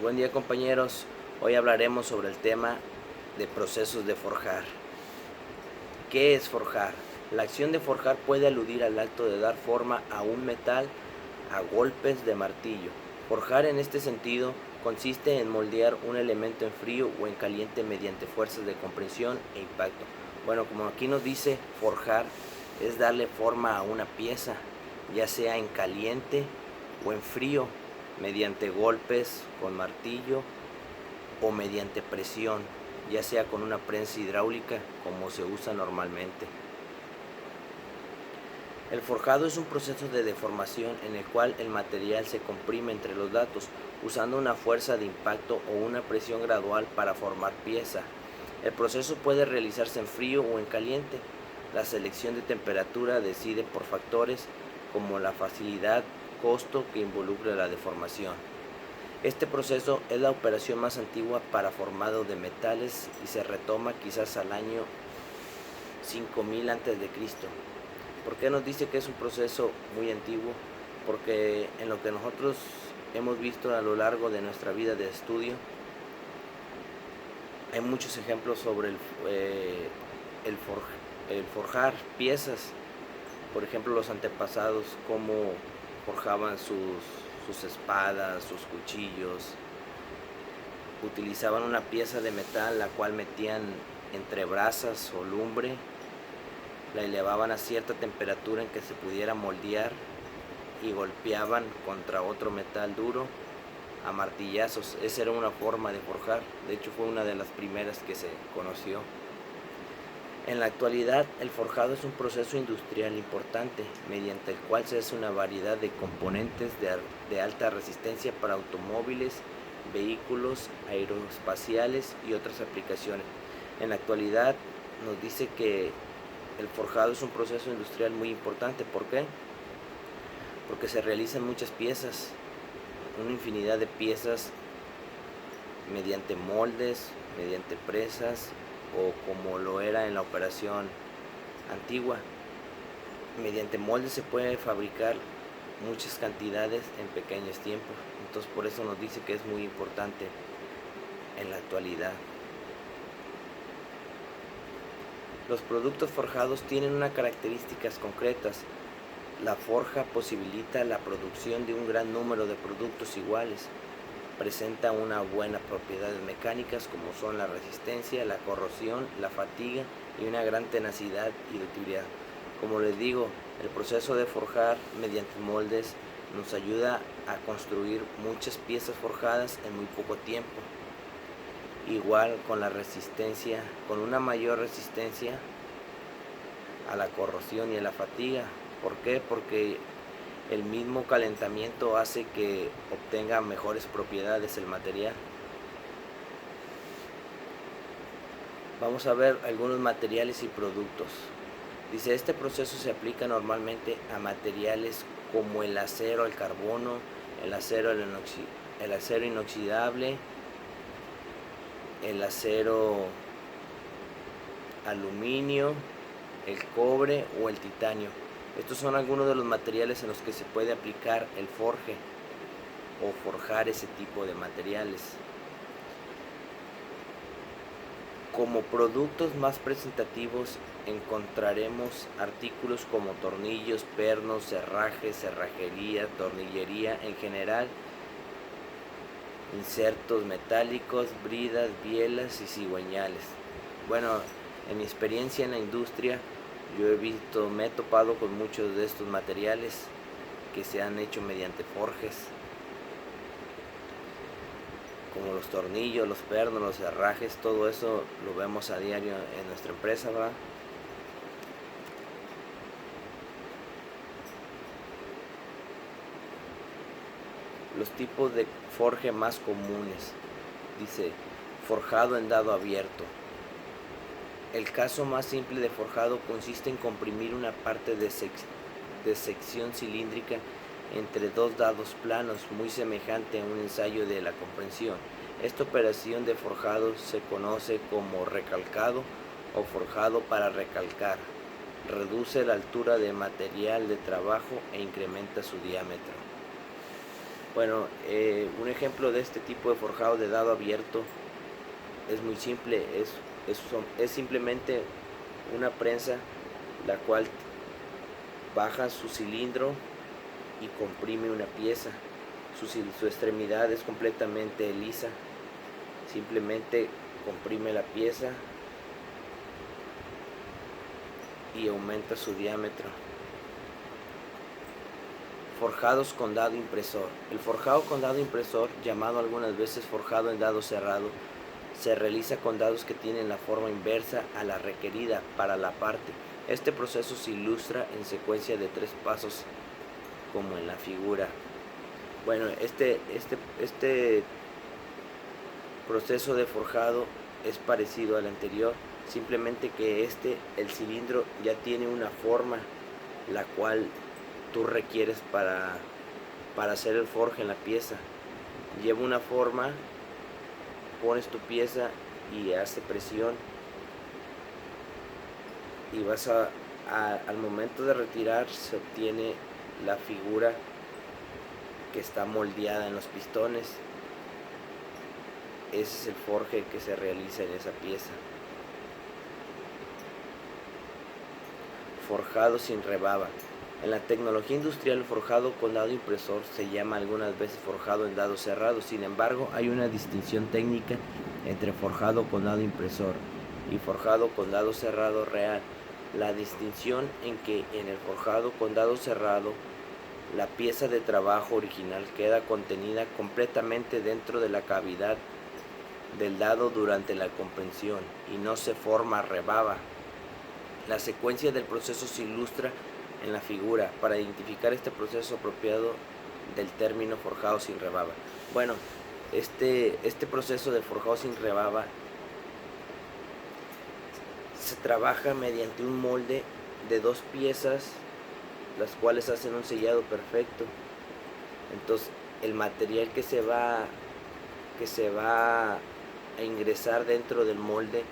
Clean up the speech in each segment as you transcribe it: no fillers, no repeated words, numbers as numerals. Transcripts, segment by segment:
Buen día, compañeros. Hoy hablaremos sobre el tema de procesos de forjar. ¿Qué es forjar? La acción de forjar puede aludir al acto de dar forma a un metal a golpes de martillo. Forjar en este sentido consiste en moldear un elemento en frío o en caliente mediante fuerzas de compresión e impacto. Bueno, como aquí nos dice, forjar es darle forma a una pieza, ya sea en caliente o en frío, mediante golpes con martillo o mediante presión, ya sea con una prensa hidráulica como se usa normalmente. El forjado es un proceso de deformación en el cual el material se comprime entre los datos usando una fuerza de impacto o una presión gradual para formar pieza. El proceso puede realizarse en frío o en caliente. La selección de temperatura decide por factores como la facilidad, costo que involucra la deformación. Este proceso es la operación más antigua para formado de metales y se retoma quizás al año 5000 a.C. ¿Por qué nos dice que es un proceso muy antiguo? Porque en lo que nosotros hemos visto a lo largo de nuestra vida de estudio, hay muchos ejemplos sobre el, el forjar piezas. Por ejemplo, los antepasados, cómo forjaban sus espadas, sus cuchillos. Utilizaban una pieza de metal la cual metían entre brasas o lumbre, la elevaban a cierta temperatura en que se pudiera moldear y golpeaban contra otro metal duro a martillazos. Esa era una forma de forjar, de hecho fue una de las primeras que se conoció. En la actualidad, el forjado es un proceso industrial importante, mediante el cual se hace una variedad de componentes de alta resistencia para automóviles, vehículos aeroespaciales y otras aplicaciones. En la actualidad nos dice que el forjado es un proceso industrial muy importante. ¿Por qué? Porque se realizan muchas piezas, una infinidad de piezas mediante moldes, mediante presas o como lo era en la operación antigua. Mediante moldes se puede fabricar muchas cantidades en pequeños tiempos. Entonces por eso nos dice que es muy importante en la actualidad. Los productos forjados tienen unas características concretas. La forja posibilita la producción de un gran número de productos iguales. Presenta unas buenas propiedades mecánicas como son la resistencia, la corrosión, la fatiga y una gran tenacidad y ductilidad. Como les digo, el proceso de forjar mediante moldes nos ayuda a construir muchas piezas forjadas en muy poco tiempo. Igual con la resistencia, con una mayor resistencia a la corrosión y a la fatiga. ¿Por qué? Porque el mismo calentamiento hace que obtenga mejores propiedades el material. Vamos a ver algunos materiales y productos. Dice, este proceso se aplica normalmente a materiales como el acero al carbono, el acero inoxidable, el acero aluminio, el cobre o el titanio. Estos son algunos de los materiales en los que se puede aplicar el forje o forjar ese tipo de materiales. Como productos más presentativos encontraremos artículos como tornillos, pernos, cerrajes, cerrajería, tornillería en general, insertos metálicos, bridas, bielas y cigüeñales. Bueno, en mi experiencia en la industria, me he topado con muchos de estos materiales que se han hecho mediante forjes, como los tornillos, los pernos, los herrajes. Todo eso lo vemos a diario en nuestra empresa, ¿verdad? Los tipos de forje más comunes. Dice, forjado en dado abierto. El caso más simple de forjado consiste en comprimir una parte de sección cilíndrica entre dos dados planos, muy semejante a un ensayo de la comprensión. Esta operación de forjado se conoce como recalcado o forjado para recalcar. Reduce la altura de material de trabajo e incrementa su diámetro. Bueno, un ejemplo de este tipo de forjado de dado abierto es muy simple, es simplemente una prensa la cual baja su cilindro y comprime una pieza. Su extremidad es completamente lisa, simplemente comprime la pieza y aumenta su diámetro. Forjados con dado impresor. El forjado con dado impresor, llamado algunas veces forjado en dado cerrado, se realiza con dados que tienen la forma inversa a la requerida para la parte. Este proceso se ilustra en secuencia de 3 pasos como en la figura. Bueno, este proceso de forjado es parecido al anterior, simplemente que el cilindro ya tiene una forma la cual tú requieres para hacer el forje en la pieza. Lleva una forma, pones tu pieza y hace presión y al momento de retirar se obtiene la figura que está moldeada en los pistones. Ese es el forje que se realiza en esa pieza. Forjado sin rebaba. En la tecnología industrial, el forjado con dado impresor se llama algunas veces forjado en dado cerrado. Sin embargo, hay una distinción técnica entre forjado con dado impresor y forjado con dado cerrado real. La distinción en que en el forjado con dado cerrado, la pieza de trabajo original queda contenida completamente dentro de la cavidad del dado durante la compresión y no se forma rebaba. La secuencia del proceso se ilustra en la figura para identificar este proceso apropiado del término forjado sin rebaba. Bueno, este proceso de forjado sin rebaba se trabaja mediante un molde de 2 piezas, las cuales hacen un sellado perfecto. Entonces, el material que se va a ingresar dentro del molde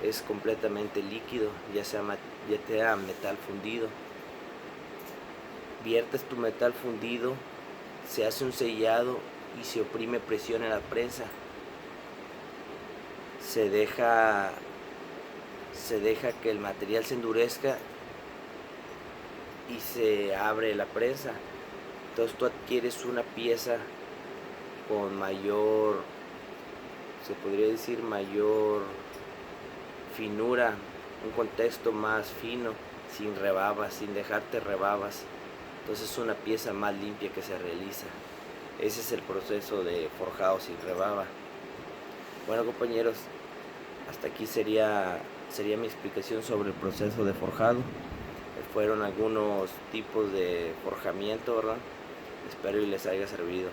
es completamente líquido, ya sea metal fundido. Viertes tu metal fundido, se hace un sellado y se oprime presión en la prensa. Se deja que el material se endurezca y se abre la prensa. Entonces tú adquieres una pieza con mayor, se podría decir, mayor finura, un contexto más fino, sin rebabas, sin dejarte rebabas. Entonces es una pieza más limpia que se realiza. Ese es el proceso de forjado sin rebaba. Bueno, compañeros, hasta aquí sería mi explicación sobre el proceso de forjado. Fueron algunos tipos de forjamiento, ¿verdad? Espero y les haya servido.